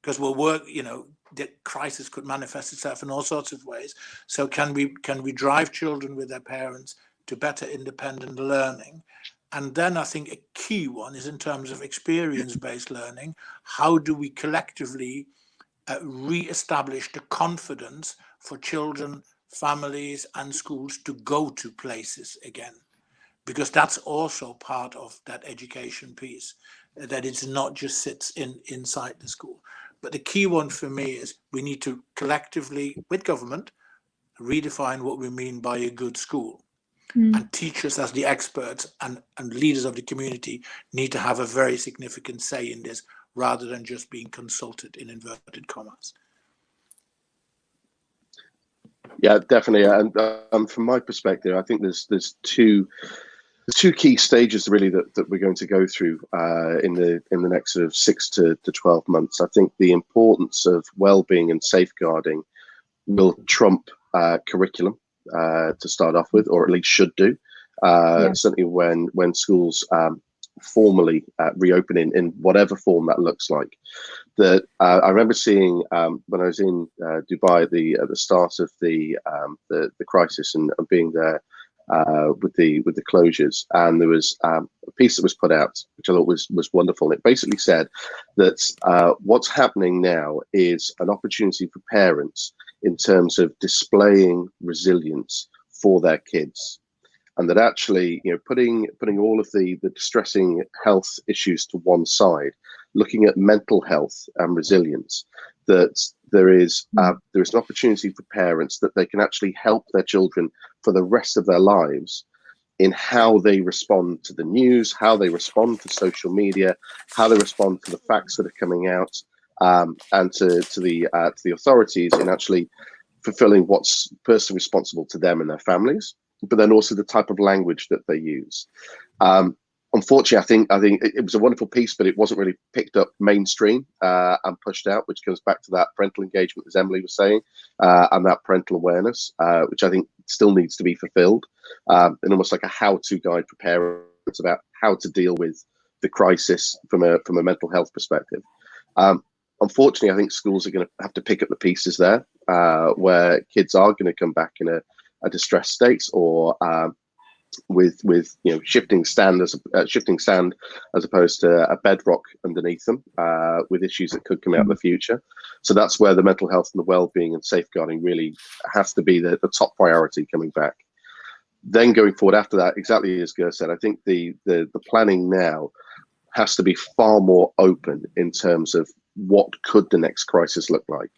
Because the crisis could manifest itself in all sorts of ways. So can we drive children with their parents to better independent learning? And then I think a key one is in terms of experience-based learning. How do we collectively re-establish the confidence for children, families, and schools to go to places again? Because that's also part of that education piece, that it's not just sits inside the school. But the key one for me is we need to collectively, with government, redefine what we mean by a good school. And teachers as the experts and leaders of the community need to have a very significant say in this, rather than just being consulted, in inverted commas. Yeah, definitely. And from my perspective, I think there's two key stages really that we're going to go through in the next sort of 6 to 12 months. I think the importance of well-being and safeguarding will trump curriculum to start off with, or at least should do. Certainly when schools formally reopen in whatever form that looks like. That I remember seeing when I was in Dubai at the start of the crisis and being there with the closures, and there was a piece that was put out which I thought was wonderful. It basically said that what's happening now is an opportunity for parents in terms of displaying resilience for their kids, and that actually, you know, putting all of the distressing health issues to one side, looking at mental health and resilience, that there is an opportunity for parents that they can actually help their children for the rest of their lives in how they respond to the news, how they respond to social media, how they respond to the facts that are coming out, and to the authorities in actually fulfilling what's personally responsible to them and their families, but then also the type of language that they use. Unfortunately, I think it was a wonderful piece, but it wasn't really picked up mainstream and pushed out, which comes back to that parental engagement, as Emily was saying, and that parental awareness, which I think still needs to be fulfilled, and almost like a how-to guide for parents about how to deal with the crisis from a mental health perspective. Unfortunately, I think schools are going to have to pick up the pieces there, where kids are going to come back in a distressed state, or with you know, shifting sand as opposed to a bedrock underneath them, with issues that could come out in the future. So that's where the mental health and the well-being and safeguarding really has to be the top priority coming back. Then going forward after that, exactly as Ger said, I think the planning now has to be far more open in terms of what could the next crisis look like.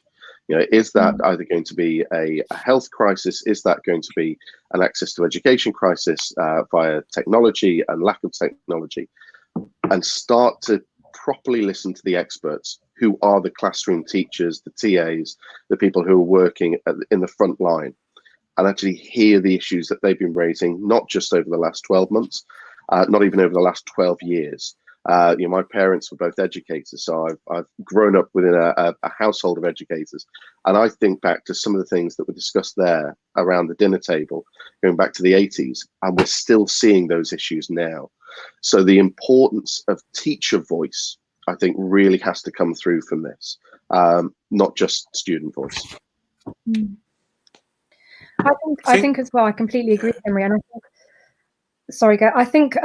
You know, is that either going to be a health crisis? Is that going to be an access to education crisis via technology and lack of technology? And start to properly listen to the experts, who are the classroom teachers, the TAs, the people who are working in the front line, and actually hear the issues that they've been raising, not just over the last 12 months, not even over the last 12 years. You know, my parents were both educators, so I've grown up within a household of educators, and I think back to some of the things that were discussed there around the dinner table, going back to the 80s, and we're still seeing those issues now. So the importance of teacher voice, I think, really has to come through from this, not just student voice. I think as well, I completely agree, Henry, and I think. Sorry, I think,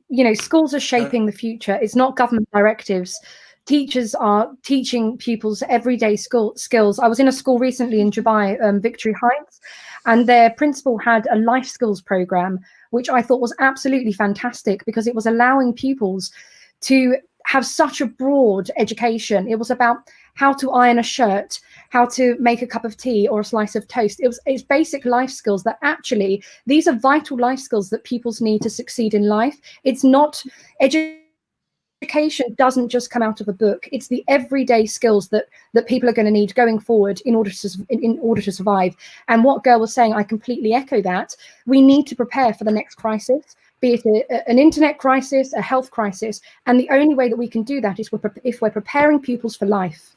you know, schools are shaping the future. It's not government directives. Teachers are teaching pupils everyday skills. I was in a school recently in Dubai, Victory Heights, and their principal had a life skills program, which I thought was absolutely fantastic, because it was allowing pupils to have such a broad education. It was about how to iron a shirt, how to make a cup of tea or a slice of toast. It's basic life skills that actually, these are vital life skills that pupils need to succeed in life. It's not, education doesn't just come out of a book. It's the everyday skills that people are going to need going forward in order to survive. And what Ger was saying, I completely echo that. We need to prepare for the next crisis, be it an internet crisis, a health crisis. And the only way that we can do that is if we're preparing pupils for life.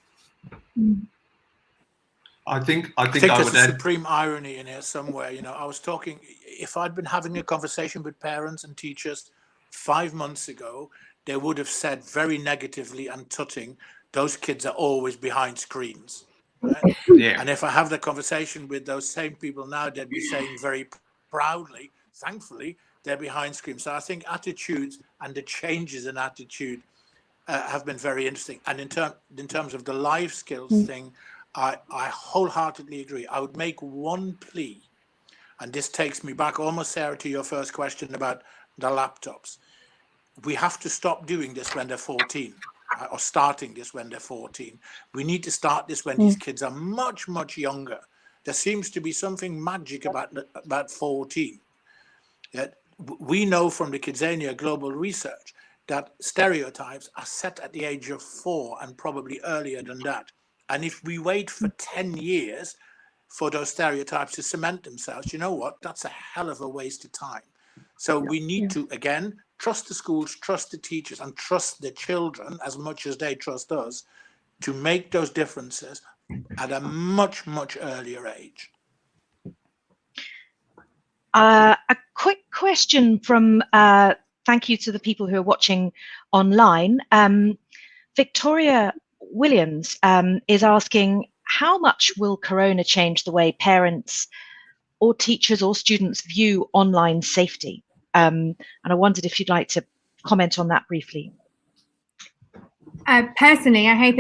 I think there's a supreme irony in here somewhere. You know, I was talking, if I'd been having a conversation with parents and teachers 5 months ago, they would have said very negatively and tutting, those kids are always behind screens. Right? Yeah. And if I have the conversation with those same people now, they'd be saying very proudly, thankfully, they're behind screens. So I think attitudes and the changes in attitude have been very interesting. And in terms of the life skills thing, I wholeheartedly agree. I would make one plea, and this takes me back almost, Sarah, to your first question about the laptops. We have to stop doing this when they're 14, or starting this when they're 14. We need to start this when these kids are much, much younger. There seems to be something magic about 14. that we know from the KidZania global research that stereotypes are set at the age of 4 and probably earlier than that. And if we wait for 10 years for those stereotypes to cement themselves, you know what? That's a hell of a waste of time. So we need to, again, trust the schools, trust the teachers, and trust the children as much as they trust us to make those differences at a much, much earlier age. A quick question from, thank you to the people who are watching online. Victoria Williams is asking, how much will Corona change the way parents or teachers or students view online safety? And I wondered if you'd like to comment on that briefly. Personally, I hope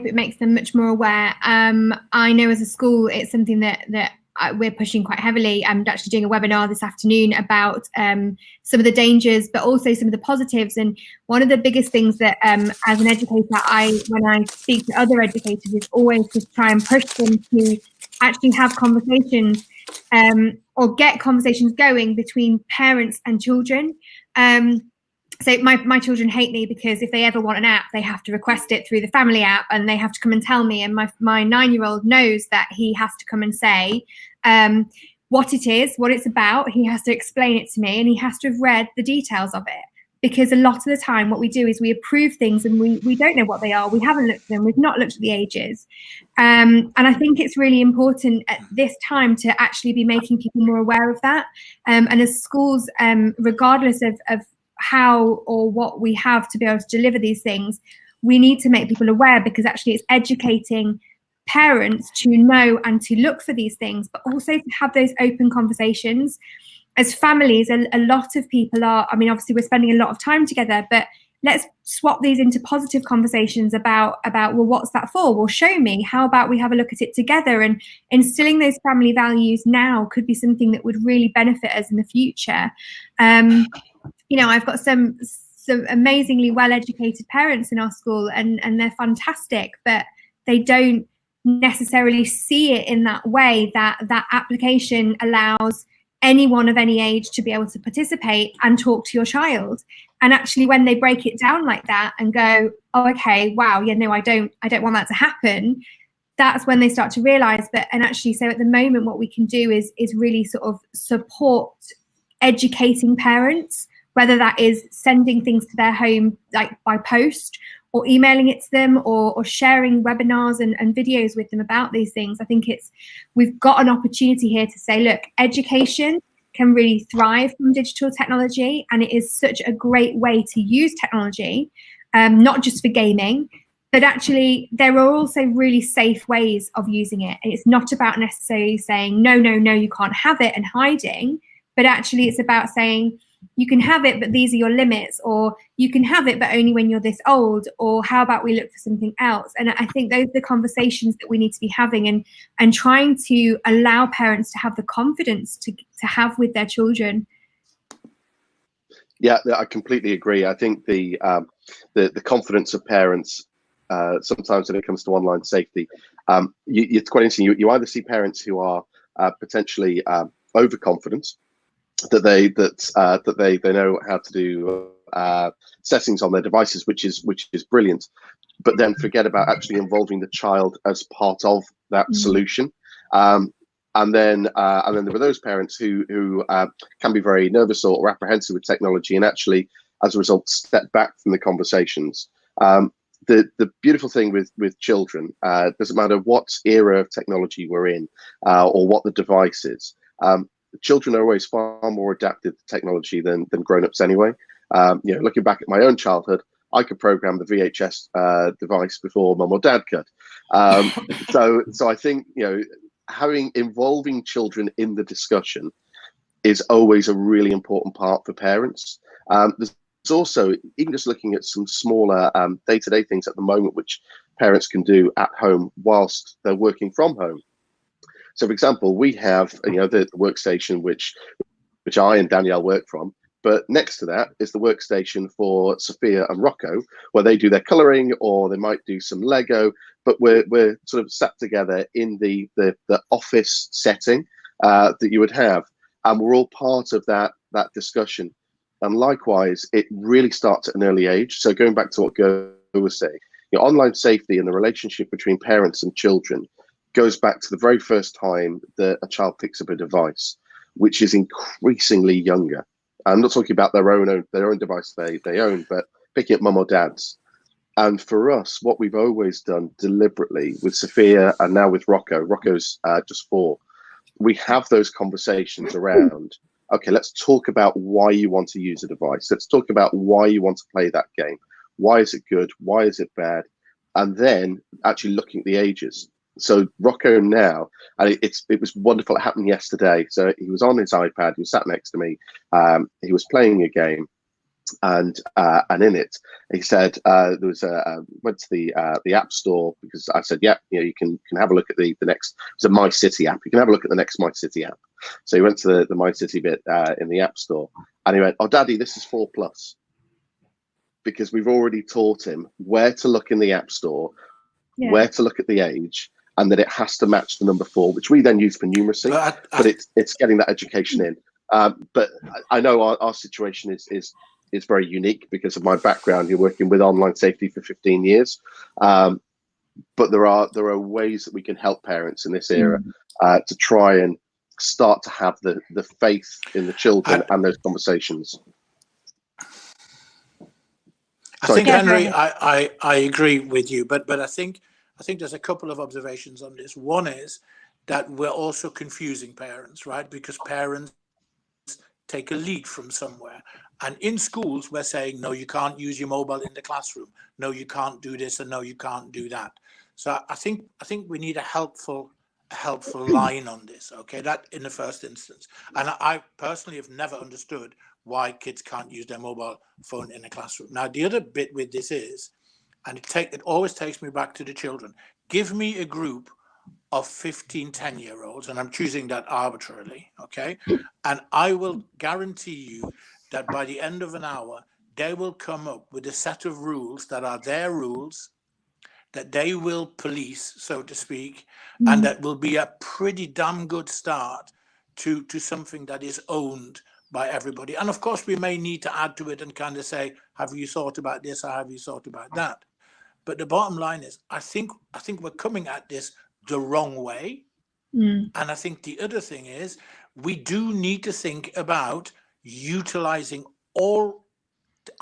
it makes them much more aware. I know as a school, it's something that we're pushing quite heavily. I'm actually doing a webinar this afternoon about some of the dangers, but also some of the positives. And one of the biggest things that, as an educator, when I speak to other educators, is always to try and push them to actually have conversations or get conversations going between parents and children. So my children hate me because if they ever want an app, they have to request it through the family app and they have to come and tell me. And my 9-year-old knows that he has to come and say what it is, what it's about. He has to explain it to me and he has to have read the details of it. Because a lot of the time what we do is we approve things and we don't know what they are. We haven't looked at them. We've not looked at the ages. And I think it's really important at this time to actually be making people more aware of that. And as schools, regardless of how or what we have to be able to deliver these things, we need to make people aware, because actually it's educating parents to know and to look for these things, but also to have those open conversations. As families, a lot of people are, I mean, obviously we're spending a lot of time together, but let's swap these into positive conversations about, well, what's that for? Well, show me. How about we have a look at it together? And instilling those family values now could be something that would really benefit us in the future. You know, I've got some amazingly well-educated parents in our school, and they're fantastic, but they don't necessarily see it in that way, that application allows anyone of any age to be able to participate and talk to your child. And actually when they break it down like that and go, oh, okay, wow, yeah, no, I don't want that to happen, that's when they start to realize that. And actually, so at the moment what we can do is really sort of support educating parents, whether that is sending things to their home like by post, or emailing it to them, or sharing webinars and videos with them about these things. I think we've got an opportunity here to say, look, education can really thrive from digital technology, and it is such a great way to use technology, not just for gaming, but actually there are also really safe ways of using it. And it's not about necessarily saying, no, you can't have it, and hiding, but actually it's about saying, you can have it, but these are your limits, or you can have it, but only when you're this old, or how about we look for something else? And I think those are the conversations that we need to be having, and trying to allow parents to have the confidence to have with their children. Yeah, I completely agree. I think the confidence of parents, sometimes when it comes to online safety, it's quite interesting. You either see parents who are potentially overconfident, that they know how to do settings on their devices, which is brilliant, but then forget about actually involving the child as part of that solution. And then there are those parents who can be very nervous or apprehensive with technology, and actually, as a result, step back from the conversations. The beautiful thing with children, doesn't matter what era of technology we're in, or what the device is. Children are always far more adapted to technology than grown-ups anyway. Looking back at my own childhood, I could program the VHS device before mum or dad could. So I think, involving children in the discussion is always a really important part for parents. There's also, even just looking at some smaller day-to-day things at the moment, which parents can do at home whilst they're working from home. So, for example, we have the workstation which I and Danielle work from, but next to that is the workstation for Sophia and Rocco, where they do their colouring, or they might do some Lego. But we're sort of sat together in the office setting that you would have, and we're all part of that that discussion. And likewise, it really starts at an early age. So going back to what Go was saying, online safety and the relationship between parents and children goes back to the very first time that a child picks up a device, which is increasingly younger. I'm not talking about their own device they own, but picking up mum or dad's. And for us, what we've always done deliberately with Sophia and now with Rocco's just 4, we have those conversations around, okay, let's talk about why you want to use a device. Let's talk about why you want to play that game. Why is it good? Why is it bad? And then actually looking at the ages. So Rocco now, and it was wonderful. It happened yesterday. So he was on his iPad. He was sat next to me. He was playing a game, and in it, he said there was went to the App Store, because I said, yeah, you can have a look at the next. It's a My City app. You can have a look at the next My City app. So he went to the My City bit in the App Store, and he went, "Oh, Daddy, this is 4+," because we've already taught him where to look in the App Store, where to look at the age, and that it has to match the number 4, which we then use for numeracy. But it's getting that education in. But I know our situation is very unique because of my background. You're working with online safety for 15 years. But there are ways that we can help parents in this era to try and start to have the faith in the children and those conversations. I think, Henry, I agree with you, but I think there's a couple of observations on this. One is that we're also confusing parents, right? Because parents take a lead from somewhere. And in schools, we're saying, no, you can't use your mobile in the classroom. No, you can't do this, and no, you can't do that. So I think we need a helpful line on this, okay? That in the first instance. And I personally have never understood why kids can't use their mobile phone in a classroom. Now, the other bit with this is, and it always takes me back to the children. Give me a group of 15, 10-year-olds, and I'm choosing that arbitrarily, okay? And I will guarantee you that by the end of an hour, they will come up with a set of rules that are their rules, that they will police, so to speak, and that will be a pretty damn good start to something that is owned by everybody. And of course, we may need to add to it and kind of say, have you thought about this or have you thought about that? But the bottom line is, I think we're coming at this the wrong way. And I think the other thing is, we do need to think about utilizing all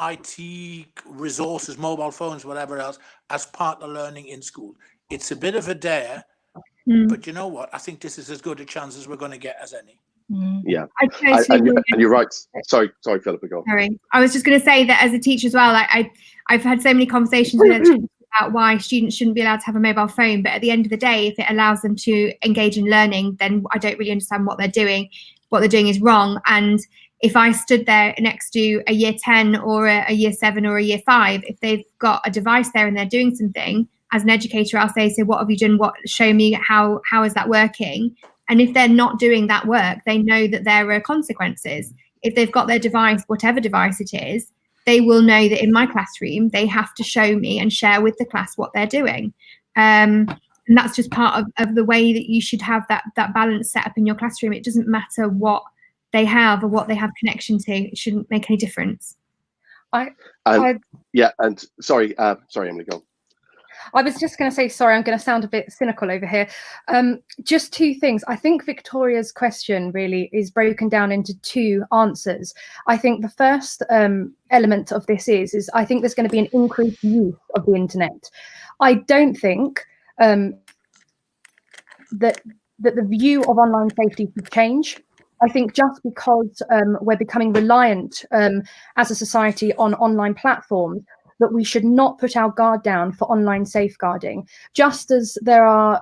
IT resources, mobile phones, whatever else, as part of learning in school. It's a bit of a dare, but you know what? I think this is as good a chance as we're going to get as any. Yeah, and you're right. Sorry, Philippa, go on. Sorry, I was just going to say that as a teacher as well, I've had so many conversations with educators about why students shouldn't be allowed to have a mobile phone, but at the end of the day, if it allows them to engage in learning, then I don't really understand what they're doing. What they're doing is wrong. And if I stood there next to a year 10 or a year 7 or a year 5, if they've got a device there and they're doing something, as an educator, I'll say, so what have you done? Show me how is that working? And if they're not doing that work, they know that there are consequences. If they've got their device, whatever device it is, they will know that in my classroom, they have to show me and share with the class what they're doing. And that's just part of the way that you should have that balance set up in your classroom. It doesn't matter what they have or what they have connection to. It shouldn't make any difference. And sorry, Emily, go on. I was just going to say, sorry, I'm going to sound a bit cynical over here. Just 2 things. I think Victoria's question really is broken down into 2 answers. I think the first element of this is I think there's going to be an increased use of the internet. I don't think that the view of online safety should change. I think just because we're becoming reliant as a society on online platforms, that we should not put our guard down for online safeguarding. Just as there are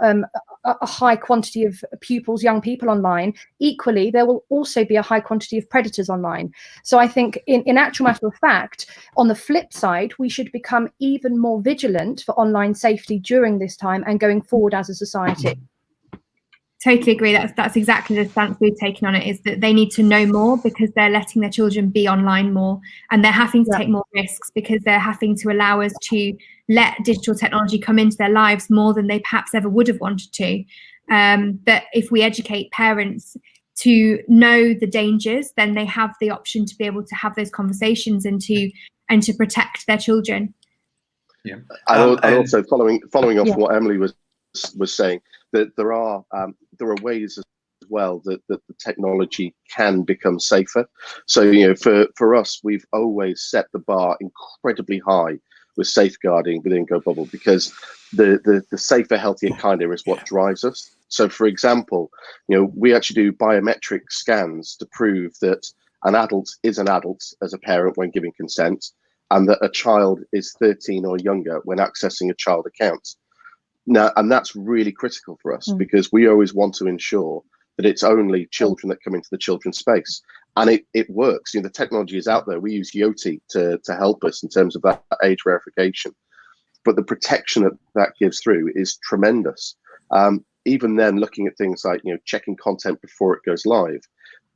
a high quantity of pupils, young people online, equally, there will also be a high quantity of predators online. So I think in actual matter of fact, on the flip side, we should become even more vigilant for online safety during this time and going forward as a society. Totally agree. That's exactly the stance we've taken on it, is that they need to know more because they're letting their children be online more, and they're having to take more risks because they're having to allow us to let digital technology come into their lives more than they perhaps ever would have wanted to. But if we educate parents to know the dangers, then they have the option to be able to have those conversations and to protect their children. Yeah, and also following off Yeah. what Emily was saying, that there are ways as well that the technology can become safer. So, you know, for us, we've always set the bar incredibly high with safeguarding within GoBubble, because the safer, healthier, kinder is what drives us. So, for example, you know, we actually do biometric scans to prove that an adult is an adult as a parent when giving consent, and that a child is 13 or younger when accessing a child account. Now, and that's really critical for us, because we always want to ensure that it's only children that come into the children's space. And it works. You know, the technology is out there. We use Yoti to help us in terms of that age verification. But the protection that gives through is tremendous. Even then, looking at things like, you know, checking content before it goes live,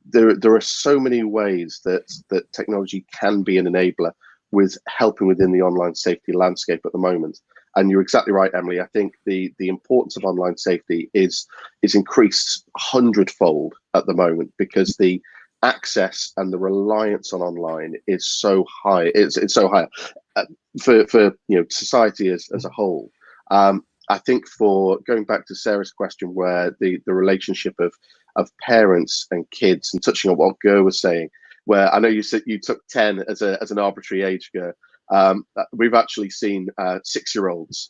there are so many ways that technology can be an enabler with helping within the online safety landscape at the moment. And you're exactly right, Emily. I think the importance of online safety is increased 100-fold at the moment, because the access and the reliance on online is so high. It's so high for you know, society as a whole. I think, for going back to Sarah's question, where the relationship of parents and kids, and touching on what Ger was saying, where I know you said you took 10 as an arbitrary age, Ger. We've actually seen 6-year-olds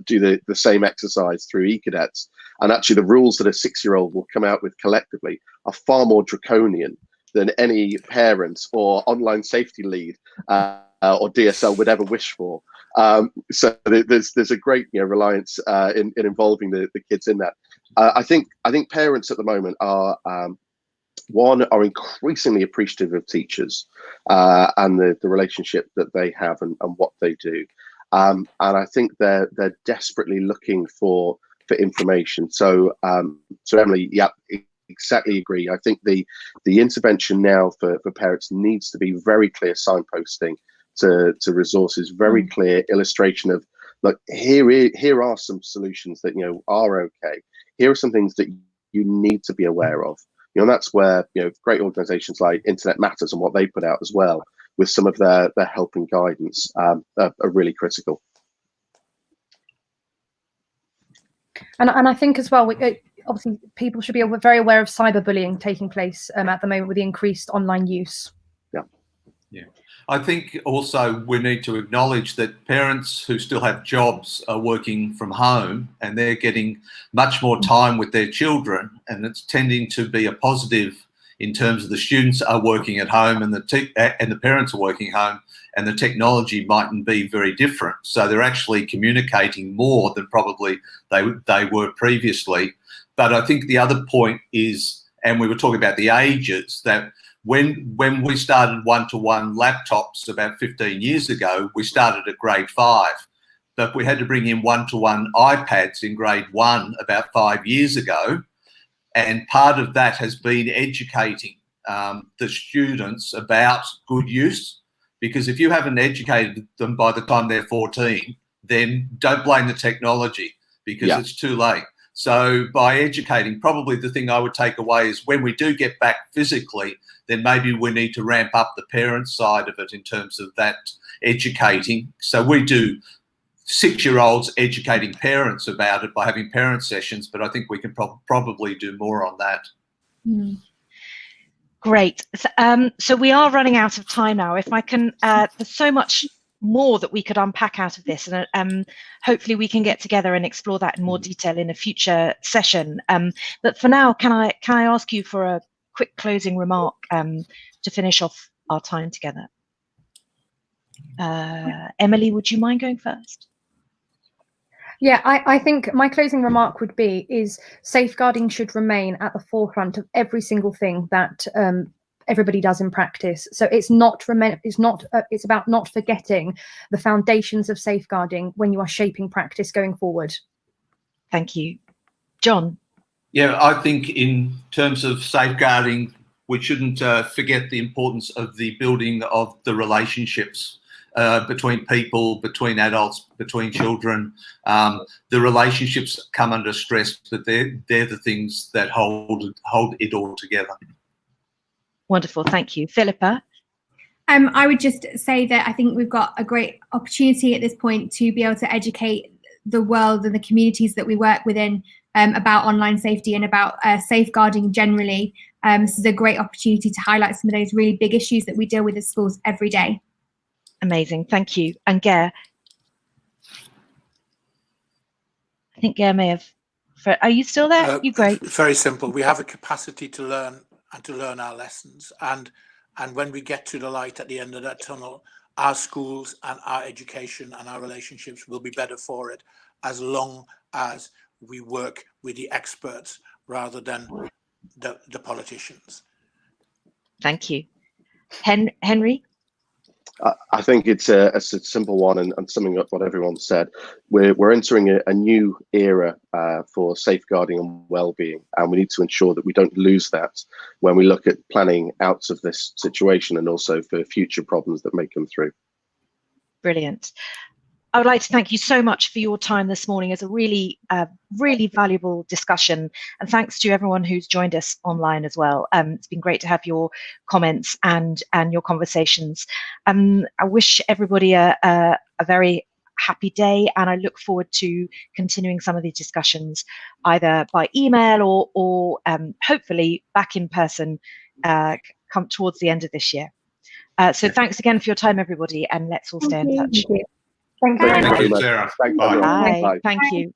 do the same exercise through eCadets, and actually the rules that a 6-year-old will come out with collectively are far more draconian than any parent or online safety lead or DSL would ever wish for. So there's a great, you know, reliance in involving the kids in that. I think parents at the moment are increasingly appreciative of teachers and the relationship that they have and what they do. And I think they're desperately looking for information. So Emily, yeah, exactly agree. I think the intervention now for parents needs to be very clear signposting to resources, very clear illustration of, look, here are some solutions that, you know, are okay. Here are some things that you need to be aware of. You know, that's where, you know, great organisations like Internet Matters and what they put out as well, with some of their help and guidance, are really critical. And I think as well, obviously people should be very aware of cyberbullying taking place at the moment with the increased online use. Yeah. I think also we need to acknowledge that parents who still have jobs are working from home, and they're getting much more time with their children, and it's tending to be a positive in terms of the students are working at home and the parents are working home, and the technology mightn't be very different. So they're actually communicating more than probably they were previously. But I think the other point is, and we were talking about the ages, that when we started one-to-one laptops about 15 years ago, we started at grade 5, but we had to bring in one-to-one iPads in grade 1 about 5 years ago. And part of that has been educating the students about good use, because if you haven't educated them by the time they're 14, then don't blame the technology, because it's too late. So by educating, probably the thing I would take away is, when we do get back physically, then maybe we need to ramp up the parent side of it in terms of that educating. So we do 6-year-olds educating parents about it by having parent sessions, but I think we can probably do more on that. Great. So we are running out of time now. If I can, there's so much more that we could unpack out of this, and hopefully we can get together and explore that in more detail in a future session. But for now, can I ask you for a quick closing remark to finish off our time together? Emily, would you mind going first? Yeah, I think my closing remark would be safeguarding should remain at the forefront of every single thing that everybody does in practice. So it's about not forgetting the foundations of safeguarding when you are shaping practice going forward. Thank you. John? Yeah, I think in terms of safeguarding, we shouldn't forget the importance of the building of the relationships between people, between adults, between children. The relationships come under stress, but they're the things that hold it all together. Wonderful, thank you. Philippa? I would just say that I think we've got a great opportunity at this point to be able to educate the world and the communities that we work within about online safety and about safeguarding generally. This is a great opportunity to highlight some of those really big issues that we deal with at schools every day. Amazing, thank you. And Ger? I think Ger may have... Are you still there? You great. Very simple. We have a capacity to learn and to learn our lessons. And when we get to the light at the end of that tunnel, our schools and our education and our relationships will be better for it, as long as we work with the experts rather than the politicians. Thank you. Henry? I think it's a simple one, and summing up what everyone said, we're entering a new era for safeguarding and well-being, and we need to ensure that we don't lose that when we look at planning out of this situation and also for future problems that may come through. Brilliant. I would like to thank you so much for your time this morning. It's a really, really valuable discussion, and thanks to everyone who's joined us online as well. It's been great to have your comments and your conversations. I wish everybody a very happy day, and I look forward to continuing some of these discussions either by email or hopefully back in person come towards the end of this year. So thanks again for your time, everybody, and let's all stay in touch. Thank you. Thank you, Sarah. Thanks, Bye. Bye. Bye. Thank you.